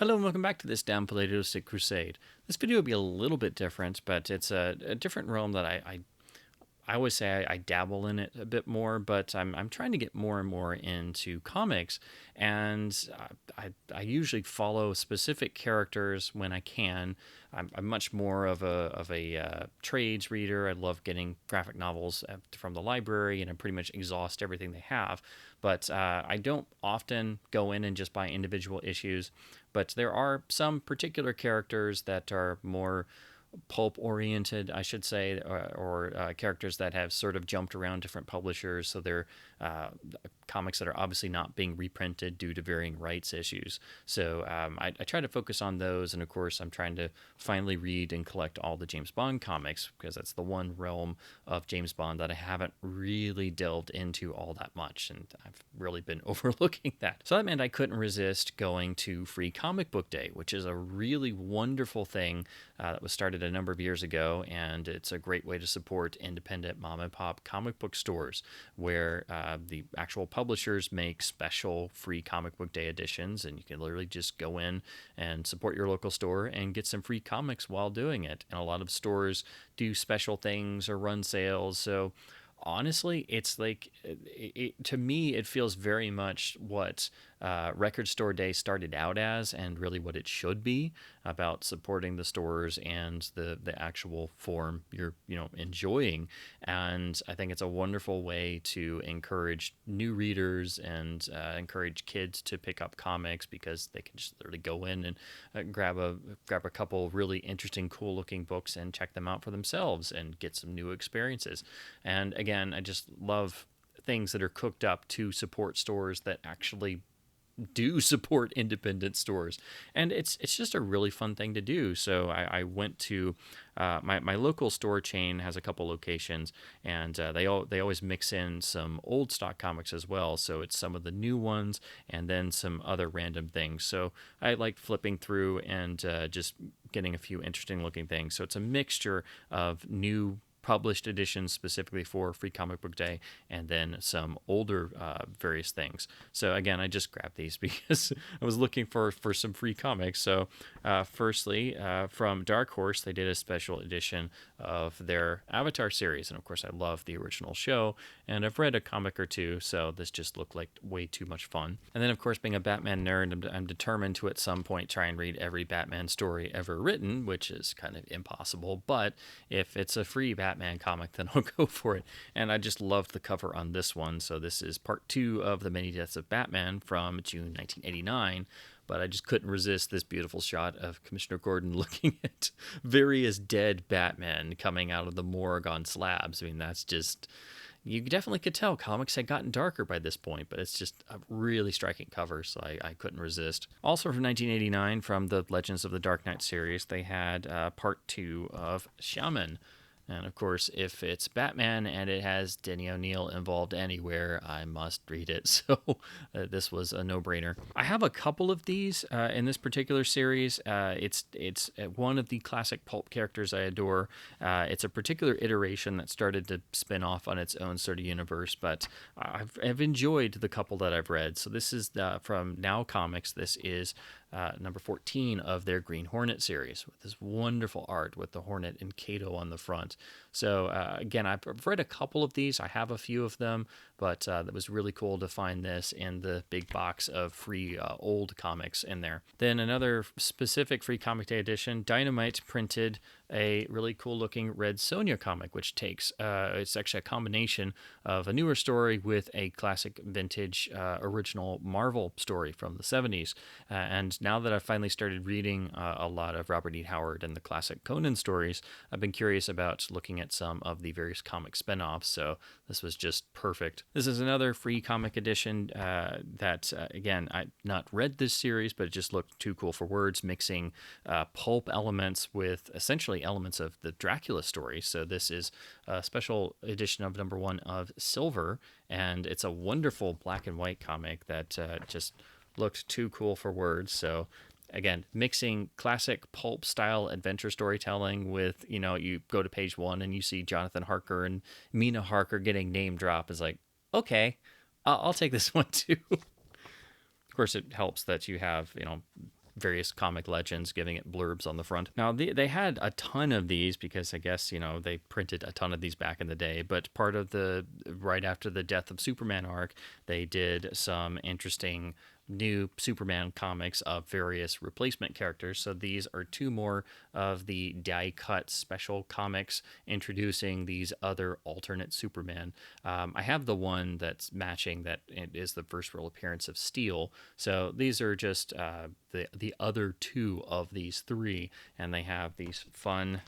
Hello and welcome back to this Down Palladialistic Crusade. This video will be a little bit different, but it's a different realm that I always say I dabble in it a bit more, but I'm trying to get more and more into comics, and I usually follow specific characters when I can. I'm much more of a trades reader. I love getting graphic novels from the library, and I pretty much exhaust everything they have. But I don't often go in and just buy individual issues. But there are some particular characters that are more pulp oriented, I should say, or characters that have sort of jumped around different publishers. So they're uh, comics that are obviously not being reprinted due to varying rights issues. So I try to focus on those. And of course, I'm trying to finally read and collect all the James Bond comics because that's the one realm of James Bond that I haven't really delved into all that much. And I've really been overlooking that. So that meant I couldn't resist going to Free Comic Book Day, which is a really wonderful thing that was started a number of years ago, and it's a great way to support independent mom and pop comic book stores where the actual publishers make special free comic book day editions, and you can literally just go in and support your local store and get some free comics while doing it. And a lot of stores do special things or run sales, so honestly, it's like to me, it feels very much what Record Store Day started out as, and really what it should be about supporting the stores and the actual form you're enjoying. And I think it's a wonderful way to encourage new readers and encourage kids to pick up comics because they can just literally go in and grab a couple really interesting, cool looking books and check them out for themselves and get some new experiences. And again, I just love things that are cooked up to support stores that actually do support independent stores, and it's just a really fun thing to do. So I went to my local store chain has a couple locations, and they always mix in some old stock comics as well. So it's some of the new ones and then some other random things. So I like flipping through and just getting a few interesting looking things. So it's a mixture of new published editions specifically for Free Comic Book Day, and then some older various things. So again, I just grabbed these because I was looking for some free comics. So firstly, from Dark Horse, they did a special edition of their Avatar series, and of course, I love the original show, and I've read a comic or two, so this just looked like way too much fun. And then, of course, being a Batman nerd, I'm determined to at some point try and read every Batman story ever written, which is kind of impossible. But if it's a free Batman comic, then I'll go for it. And I just loved the cover on this one. So this is part 2 of The Many Deaths of Batman from June 1989. But I just couldn't resist this beautiful shot of Commissioner Gordon looking at various dead Batmen coming out of the morgue on slabs. I mean, that's just... You definitely could tell comics had gotten darker by this point, but it's just a really striking cover, so I couldn't resist. Also from 1989, from the Legends of the Dark Knight series, they had part 2 of Shaman. And of course, if it's Batman and it has Denny O'Neil involved anywhere, I must read it. So this was a no-brainer. I have a couple of these in this particular series. It's one of the classic pulp characters I adore. It's a particular iteration that started to spin off on its own sort of universe, but I've enjoyed the couple that I've read. So this is from Now Comics. This is number 14 of their Green Hornet series with this wonderful art with the Hornet and Kato on the front. So again, I've read a couple of these. I have a few of them, but it was really cool to find this in the big box of free old comics in there. Then another specific Free Comic Day edition, Dynamite printed a really cool looking Red Sonja comic, which takes, it's actually a combination of a newer story with a classic vintage original Marvel story from the 70s. And now that I've finally started reading a lot of Robert E. Howard and the classic Conan stories, I've been curious about looking at some of the various comic spinoffs. So this was just perfect. This is another free comic edition that, again, I've not read this series, but it just looked too cool for words, mixing pulp elements with essentially elements of the Dracula story. So this is a special edition of number 1 of Silver, and it's a wonderful black and white comic that just looked too cool for words. So again, mixing classic pulp style adventure storytelling with, you go to page 1 and you see Jonathan Harker and Mina Harker getting name drop is like, okay, I'll take this one too. Of course, it helps that you have, various comic legends, giving it blurbs on the front. Now, they had a ton of these because I guess, they printed a ton of these back in the day, but part of right after the Death of Superman arc, they did some interesting new Superman comics of various replacement characters. So these are two more of the die cut special comics introducing these other alternate Superman. I have the one that's matching that it is the first real appearance of Steel. So these are just the other two of these three, and they have these fun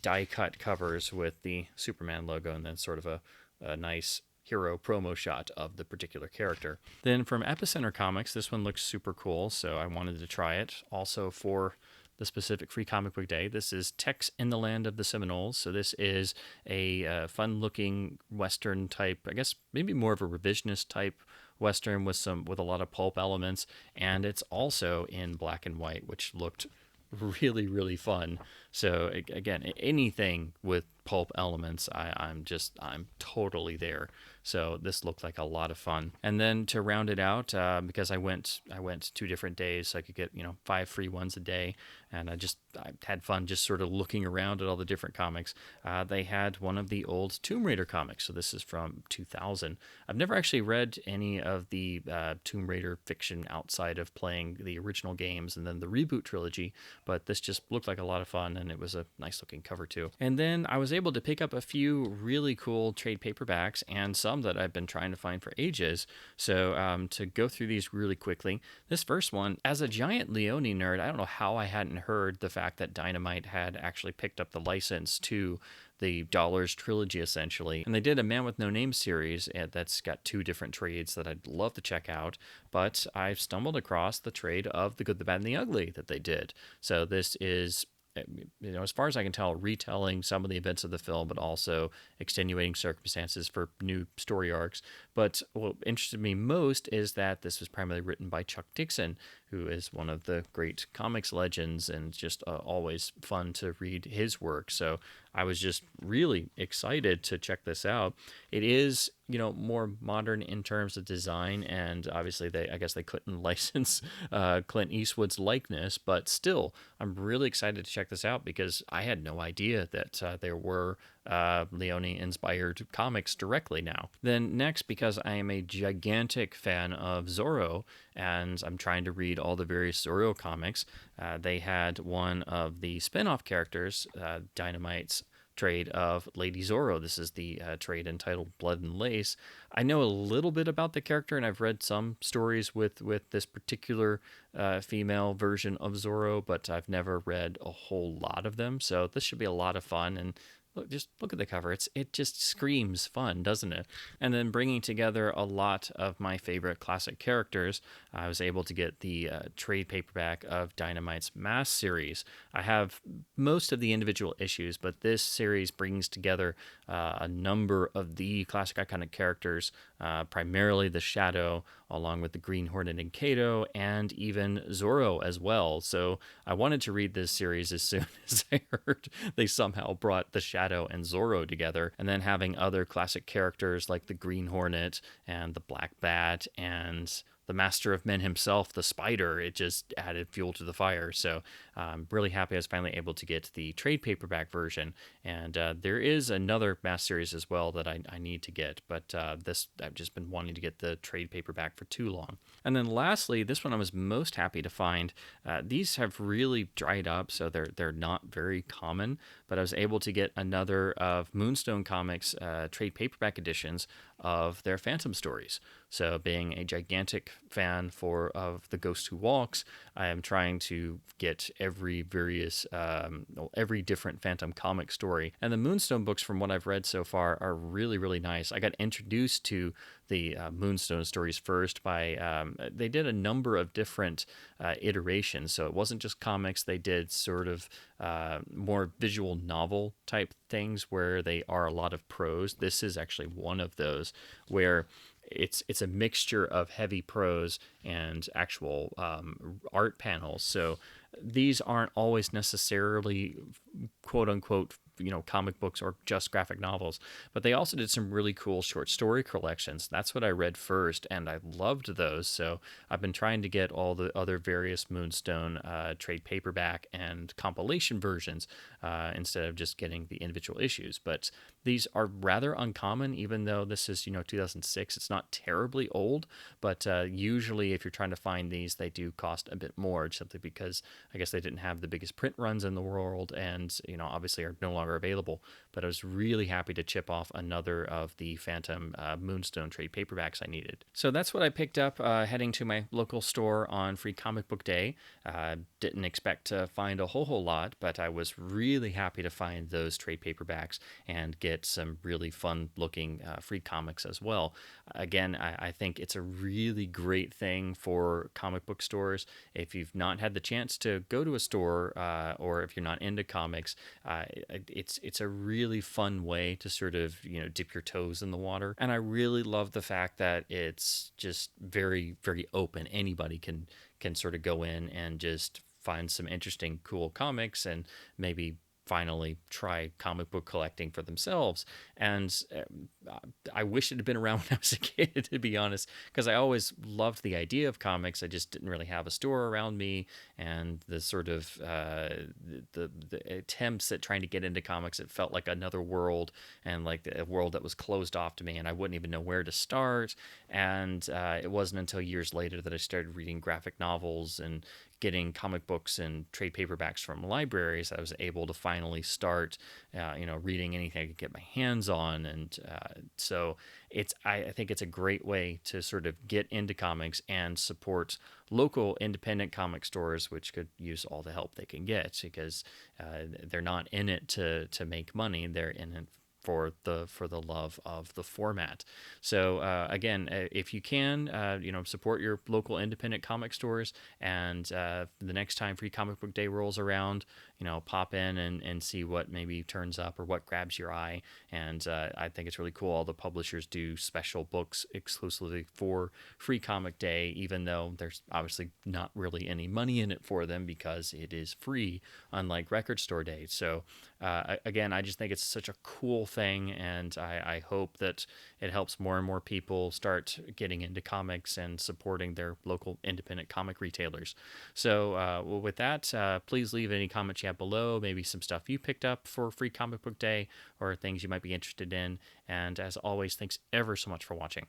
die cut covers with the Superman logo and then sort of a nice hero promo shot of the particular character. Then from Epicenter Comics, this one looks super cool, so I wanted to try it. Also for the specific Free Comic Book Day, this is Tex in the Land of the Seminoles. So this is a fun-looking Western type, I guess maybe more of a revisionist type Western with a lot of pulp elements, and it's also in black and white, which looked really, really fun. So again, anything with pulp elements, I'm totally there. So this looked like a lot of fun. And then to round it out, because I went 2 different days, so I could get 5 free ones a day, and I had fun just sort of looking around at all the different comics. They had one of the old Tomb Raider comics, so this is from 2000. I've never actually read any of the Tomb Raider fiction outside of playing the original games and then the reboot trilogy, but this just looked like a lot of fun, and it was a nice looking cover too. And then I was able to pick up a few really cool trade paperbacks and some that I've been trying to find for ages. So to go through these really quickly, this first one, as a giant Leone nerd, I don't know how I hadn't heard the fact that Dynamite had actually picked up the license to the Dollars trilogy, essentially. And they did a Man with No Name series that's got 2 different trades that I'd love to check out, but I've stumbled across the trade of The Good, the Bad, and the Ugly that they did. So this is, as far as I can tell, retelling some of the events of the film, but also extenuating circumstances for new story arcs. But what interested me most is that this was primarily written by Chuck Dixon, who is one of the great comics legends, and just always fun to read his work. So I was just really excited to check this out. It is, more modern in terms of design, and obviously I guess they couldn't license Clint Eastwood's likeness, but still, I'm really excited to check this out because I had no idea that there were Leone-inspired comics directly now. Then next, because I am a gigantic fan of Zorro, and I'm trying to read all the various Zorro comics, they had one of the spin-off characters, Dynamite's trade of Lady Zorro. This is the trade entitled Blood and Lace. I know a little bit about the character, and I've read some stories with this particular female version of Zorro, but I've never read a whole lot of them, so this should be a lot of fun. And just look at the cover. It just screams fun, doesn't it? And then bringing together a lot of my favorite classic characters, I was able to get the trade paperback of Dynamite's Mass series. I have most of the individual issues, but this series brings together a number of the classic iconic characters, primarily the Shadow, along with the Green Hornet and Kato, and even Zorro as well. So I wanted to read this series as soon as I heard they somehow brought the Shadow and Zorro together, and then having other classic characters like the Green Hornet and the Black Bat and the Master of Men himself, the Spider. It just added fuel to the fire. So I'm really happy I was finally able to get the trade paperback version. And there is another Mass series as well that I need to get, but this I've just been wanting to get the trade paperback for too long. And then lastly, this one I was most happy to find. These have really dried up, so they're not very common, but I was able to get another of Moonstone Comics trade paperback editions of their Phantom stories. So being a gigantic fan of The Ghost Who Walks, I am trying to get every different Phantom comic story. And the Moonstone books, from what I've read so far, are really, really nice. I got introduced to the Moonstone stories first by, they did a number of different iterations. So it wasn't just comics. They did sort of more visual novel type things where they are a lot of prose. This is actually one of those where it's a mixture of heavy prose and actual art panels. So these aren't always necessarily quote unquote comic books or just graphic novels, but they also did some really cool short story collections. That's what I read first, and I loved those. So I've been trying to get all the other various Moonstone trade paperback and compilation versions instead of just getting the individual issues. But these are rather uncommon, even though this is 2006. It's not terribly old, but usually if you're trying to find these, they do cost a bit more, simply because I guess they didn't have the biggest print runs in the world, and obviously are no longer available. But I was really happy to chip off another of the Phantom Moonstone trade paperbacks I needed. So that's what I picked up heading to my local store on Free Comic Book Day. Didn't expect to find a whole lot, but I was really happy to find those trade paperbacks and get some really fun looking free comics as well. Again, I think it's a really great thing for comic book stores. If you've not had the chance to go to a store, or if you're not into comics, it's a really fun way to sort of dip your toes in the water. And I really love the fact that it's just very, very open. Anybody can sort of go in and just find some interesting, cool comics and maybe finally try comic book collecting for themselves. And I wish it had been around when I was a kid, to be honest, because I always loved the idea of comics. I just didn't really have a store around me, and the sort of the attempts at trying to get into comics, it felt like another world, and like a world that was closed off to me, and I wouldn't even know where to start. And it wasn't until years later that I started reading graphic novels and getting comic books and trade paperbacks from libraries. I was able to finally start, reading anything I could get my hands on, and so I think it's a great way to sort of get into comics and support local independent comic stores, which could use all the help they can get, because they're not in it to make money. They're in it for the love of the format. So again, if you can, support your local independent comic stores, and the next time Free Comic Book Day rolls around, pop in and see what maybe turns up or what grabs your eye. And I think it's really cool. All the publishers do special books exclusively for Free Comic Day, even though there's obviously not really any money in it for them because it is free, unlike Record Store Day. So again, I just think it's such a cool thing, and I hope that it helps more and more people start getting into comics and supporting their local independent comic retailers. So with that, please leave any comments you have below, maybe some stuff you picked up for Free Comic Book Day or things you might be interested in. And as always, thanks ever so much for watching.